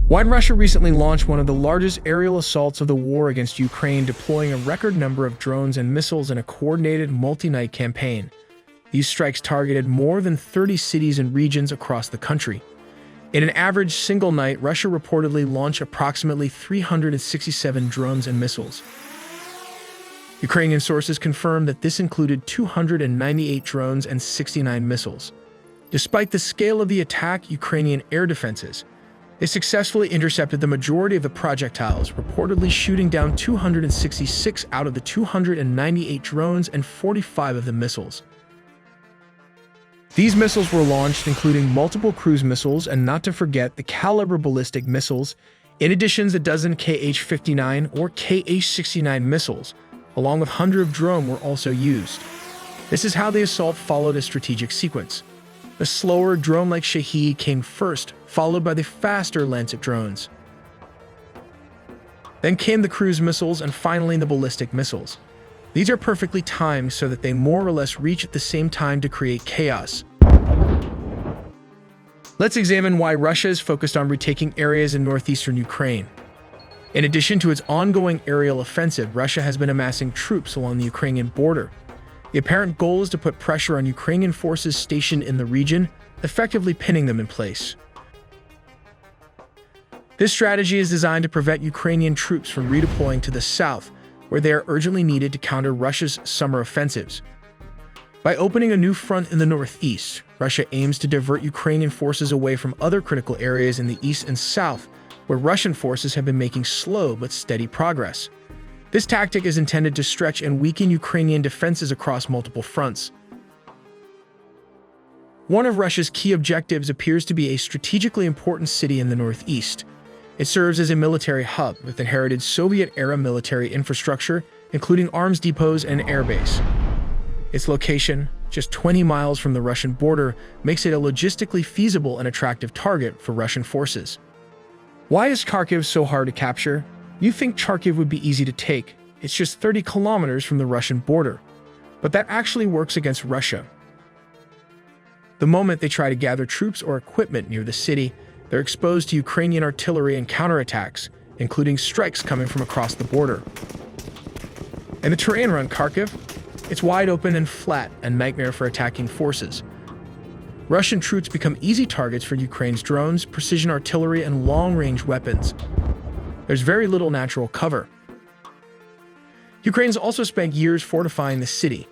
Why Russia recently launched one of the largest aerial assaults of the war against Ukraine, deploying a record number of drones and missiles in a coordinated multi-night campaign. These strikes targeted more than 30 cities and regions across the country. In an average single night, Russia reportedly launched approximately 367 drones and missiles. Ukrainian sources confirmed that this included 298 drones and 69 missiles. Despite the scale of the attack, Ukrainian air defenses, they successfully intercepted the majority of the projectiles, reportedly shooting down 266 out of the 298 drones and 45 of the missiles. These missiles were launched including multiple cruise missiles and, not to forget, the Caliber ballistic missiles, in addition to a dozen Kh-59 or Kh-69 missiles, along with hundreds of drones were also used. This is how the assault followed a strategic sequence. The slower drone-like Shahed came first, followed by the faster Lancet drones. Then came the cruise missiles and finally the ballistic missiles. These are perfectly timed so that they more or less reach at the same time to create chaos. Let's examine why Russia is focused on retaking areas in northeastern Ukraine. In addition to its ongoing aerial offensive, Russia has been amassing troops along the Ukrainian border. The apparent goal is to put pressure on Ukrainian forces stationed in the region, effectively pinning them in place. This strategy is designed to prevent Ukrainian troops from redeploying to the south, where they are urgently needed to counter Russia's summer offensives. By opening a new front in the northeast, Russia aims to divert Ukrainian forces away from other critical areas in the east and south, where Russian forces have been making slow but steady progress. This tactic is intended to stretch and weaken Ukrainian defenses across multiple fronts. One of Russia's key objectives appears to be a strategically important city in the northeast. It serves as a military hub with inherited Soviet-era military infrastructure, including arms depots and an airbase. Its location, just 20 miles from the Russian border, makes it a logistically feasible and attractive target for Russian forces. Why is Kharkiv so hard to capture? You think Kharkiv would be easy to take. It's just 30 kilometers from the Russian border. But that actually works against Russia. The moment they try to gather troops or equipment near the city, they're exposed to Ukrainian artillery and counterattacks, including strikes coming from across the border. And the terrain around Kharkiv? It's wide open and flat, a nightmare for attacking forces. Russian troops become easy targets for Ukraine's drones, precision artillery, and long-range weapons. There's very little natural cover. Ukraine's also spent years fortifying the city.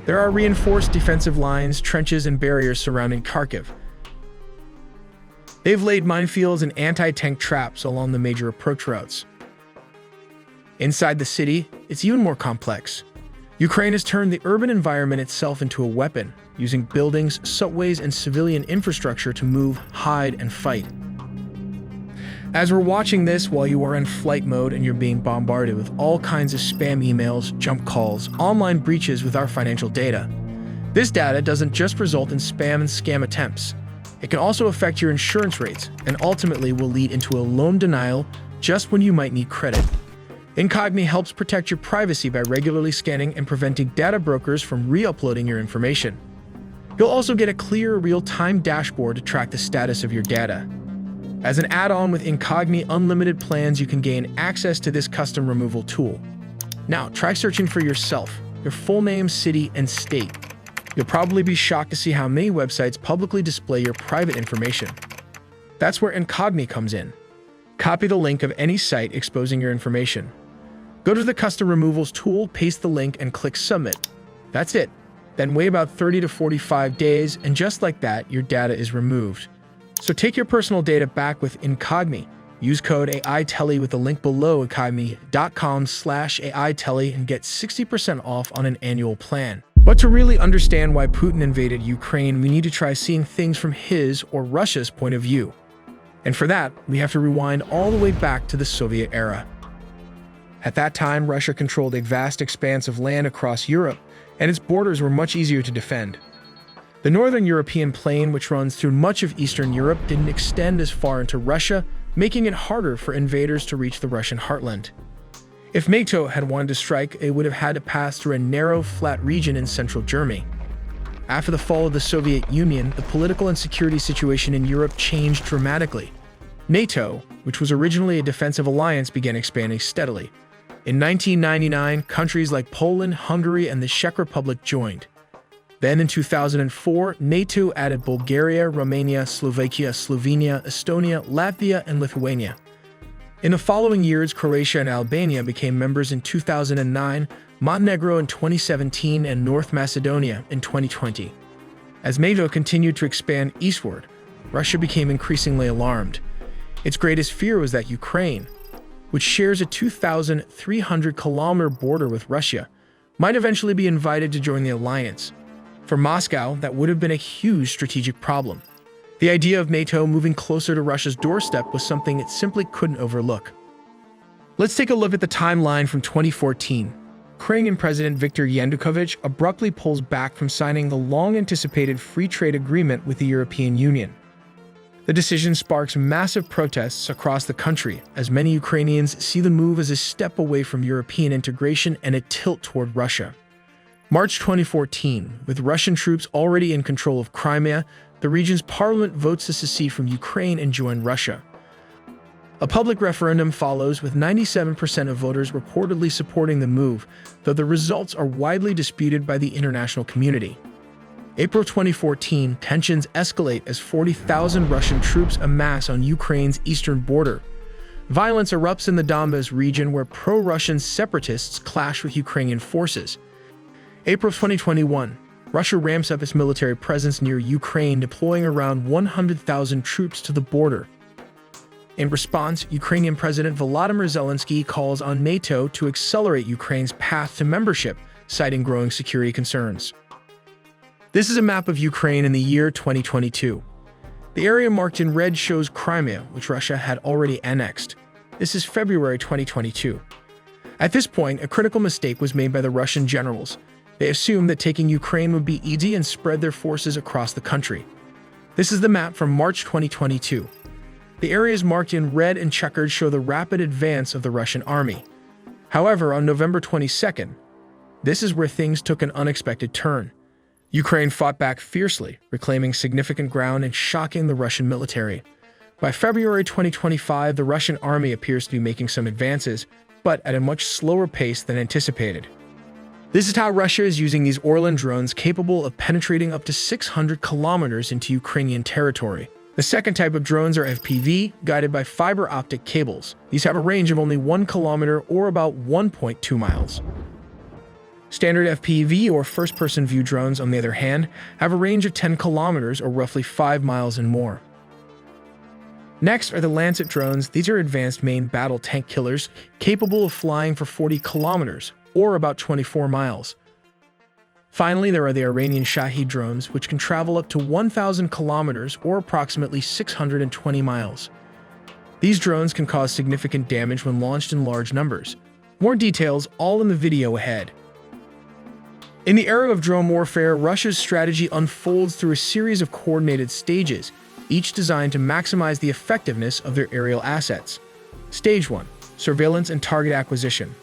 There are reinforced defensive lines, trenches, and barriers surrounding Kharkiv. They've laid minefields and anti-tank traps along the major approach routes. Inside the city, it's even more complex. Ukraine has turned the urban environment itself into a weapon, using buildings, subways, and civilian infrastructure to move, hide, and fight. As we're watching this while you are in flight mode and you're being bombarded with all kinds of spam emails, jump calls, online breaches with our financial data. This data doesn't just result in spam and scam attempts. It can also affect your insurance rates and ultimately will lead into a loan denial just when you might need credit. Incogni helps protect your privacy by regularly scanning and preventing data brokers from re-uploading your information. You'll also get a clear, real-time dashboard to track the status of your data. As an add-on with Incogni Unlimited plans, you can gain access to this custom removal tool. Now, try searching for yourself, your full name, city, and state. You'll probably be shocked to see how many websites publicly display your private information. That's where Incogni comes in. Copy the link of any site exposing your information. Go to the custom removals tool, paste the link, and click submit. That's it. Then wait about 30 to 45 days, and just like that, your data is removed. So take your personal data back with Incogni. Use code AITELLY with the link below incogni.com/AITELLY and get 60% off on an annual plan. But to really understand why Putin invaded Ukraine, we need to try seeing things from his or Russia's point of view. And for that, we have to rewind all the way back to the Soviet era. At that time, Russia controlled a vast expanse of land across Europe, and its borders were much easier to defend. The northern European plain, which runs through much of Eastern Europe, didn't extend as far into Russia, making it harder for invaders to reach the Russian heartland. If NATO had wanted to strike, it would have had to pass through a narrow, flat region in central Germany. After the fall of the Soviet Union, the political and security situation in Europe changed dramatically. NATO, which was originally a defensive alliance, began expanding steadily. In 1999, countries like Poland, Hungary, and the Czech Republic joined. Then in 2004, NATO added Bulgaria, Romania, Slovakia, Slovenia, Estonia, Latvia, and Lithuania. In the following years, Croatia and Albania became members in 2009, Montenegro in 2017, and North Macedonia in 2020. As NATO continued to expand eastward, Russia became increasingly alarmed. Its greatest fear was that Ukraine, which shares a 2,300-kilometer border with Russia, might eventually be invited to join the alliance. For Moscow, that would have been a huge strategic problem. The idea of NATO moving closer to Russia's doorstep was something it simply couldn't overlook. Let's take a look at the timeline from 2014. Ukrainian President Viktor Yanukovych abruptly pulls back from signing the long-anticipated free trade agreement with the European Union. The decision sparks massive protests across the country, as many Ukrainians see the move as a step away from European integration and a tilt toward Russia. March 2014, with Russian troops already in control of Crimea, the region's parliament votes to secede from Ukraine and join Russia. A public referendum follows, with 97% of voters reportedly supporting the move, though the results are widely disputed by the international community. April 2014, tensions escalate as 40,000 Russian troops amass on Ukraine's eastern border. Violence erupts in the Donbas region, where pro-Russian separatists clash with Ukrainian forces. April 2021, Russia ramps up its military presence near Ukraine, deploying around 100,000 troops to the border. In response, Ukrainian President Volodymyr Zelensky calls on NATO to accelerate Ukraine's path to membership, citing growing security concerns. This is a map of Ukraine in the year 2022. The area marked in red shows Crimea, which Russia had already annexed. This is February 2022. At this point, a critical mistake was made by the Russian generals. They assumed that taking Ukraine would be easy and spread their forces across the country. This is the map from March 2022. The areas marked in red and checkered show the rapid advance of the Russian army. However, on November 22nd, this is where things took an unexpected turn. Ukraine fought back fiercely, reclaiming significant ground and shocking the Russian military. By February 2025, the Russian army appears to be making some advances, but at a much slower pace than anticipated. This is how Russia is using these Orlan drones capable of penetrating up to 600 kilometers into Ukrainian territory. The second type of drones are FPV, guided by fiber optic cables. These have a range of only 1 kilometer or about 1.2 miles. Standard FPV or first-person view drones, on the other hand, have a range of 10 kilometers or roughly 5 miles and more. Next are the Lancet drones. These are advanced main battle tank killers, capable of flying for 40 kilometers or about 24 miles. Finally, there are the Iranian Shahed drones, which can travel up to 1,000 kilometers or approximately 620 miles. These drones can cause significant damage when launched in large numbers. More details all in the video ahead. In the era of drone warfare, Russia's strategy unfolds through a series of coordinated stages, each designed to maximize the effectiveness of their aerial assets. Stage 1. Surveillance and target acquisition.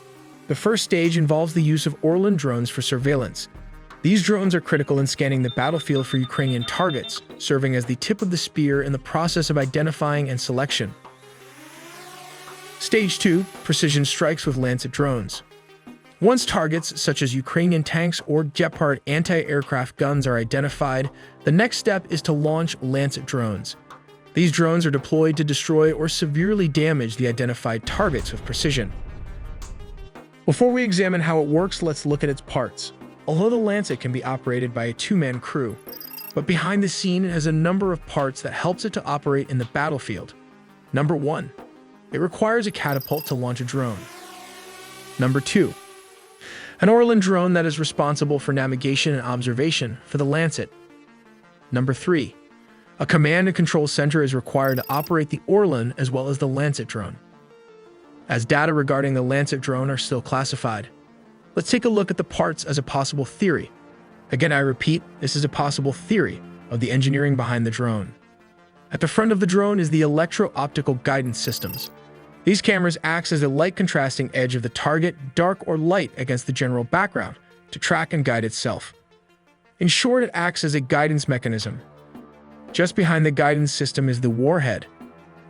The first stage involves the use of Orlan drones for surveillance. These drones are critical in scanning the battlefield for Ukrainian targets, serving as the tip of the spear in the process of identifying and selection. Stage 2. Precision strikes with Lancet drones. Once targets such as Ukrainian tanks or Gepard anti-aircraft guns are identified, the next step is to launch Lancet drones. These drones are deployed to destroy or severely damage the identified targets with precision. Before we examine how it works, let's look at its parts. Although the Lancet can be operated by a two-man crew, but behind the scene it has a number of parts that helps it to operate in the battlefield. Number 1. It requires a catapult to launch a drone. Number 2. An Orlan drone that is responsible for navigation and observation for the Lancet. Number 3. A command and control center is required to operate the Orlan as well as the Lancet drone, as data regarding the Lancet drone are still classified. Let's take a look at the parts as a possible theory. Again, I repeat, this is a possible theory of the engineering behind the drone. At the front of the drone is the electro-optical guidance systems. These cameras act as a light contrasting edge of the target, dark or light, against the general background to track and guide itself. In short, it acts as a guidance mechanism. Just behind the guidance system is the warhead.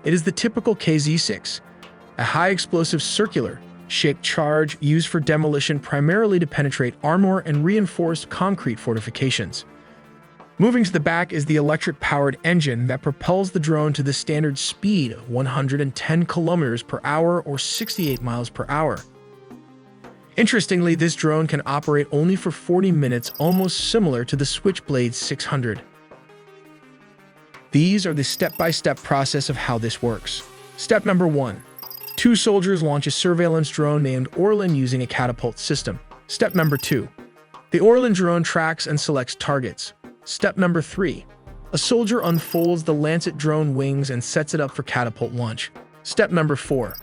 It is the typical KZ-6, a high-explosive circular, shaped charge used for demolition primarily to penetrate armor and reinforced concrete fortifications. Moving to the back is the electric-powered engine that propels the drone to the standard speed of 110 kilometers per hour or 68 miles per hour. Interestingly, this drone can operate only for 40 minutes, almost similar to the Switchblade 600. These are the step-by-step process of how this works. Step number 1. 2 soldiers launch a surveillance drone named Orlan using a catapult system. Step number 2. The Orlan drone tracks and selects targets. Step number 3. A soldier unfolds the Lancet drone wings and sets it up for catapult launch. Step number 4.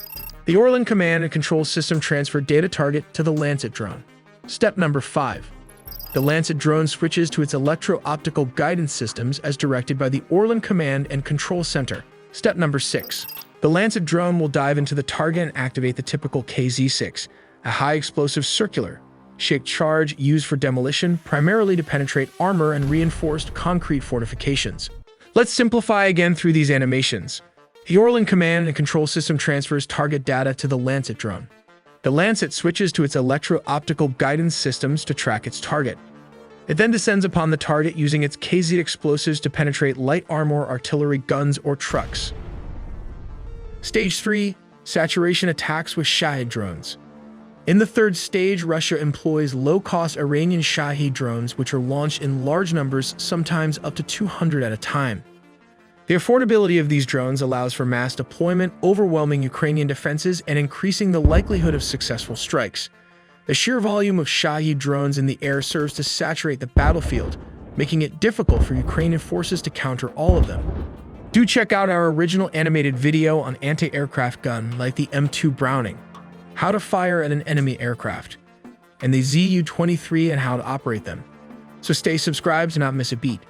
The Orlan command and control system transfer data target to the Lancet drone. Step number 5. The Lancet drone switches to its electro-optical guidance systems as directed by the Orlan command and control center. Step number 6. The Lancet drone will dive into the target and activate the typical KZ-6, a high-explosive circular, shaped charge used for demolition primarily to penetrate armor and reinforced concrete fortifications. Let's simplify again through these animations. The Orlan command and control system transfers target data to the Lancet drone. The Lancet switches to its electro-optical guidance systems to track its target. It then descends upon the target using its KZ explosives to penetrate light armor, artillery, guns, or trucks. Stage 3. Saturation attacks with Shahed drones. In the third stage, Russia employs low-cost Iranian Shahed drones which are launched in large numbers, sometimes up to 200 at a time. The affordability of these drones allows for mass deployment, overwhelming Ukrainian defenses, and increasing the likelihood of successful strikes. The sheer volume of Shahed drones in the air serves to saturate the battlefield, making it difficult for Ukrainian forces to counter all of them. Do check out our original animated video on anti-aircraft gun like the M2 Browning, how to fire at an enemy aircraft, and the Zu-23 and how to operate them. So stay subscribed to not miss a beat.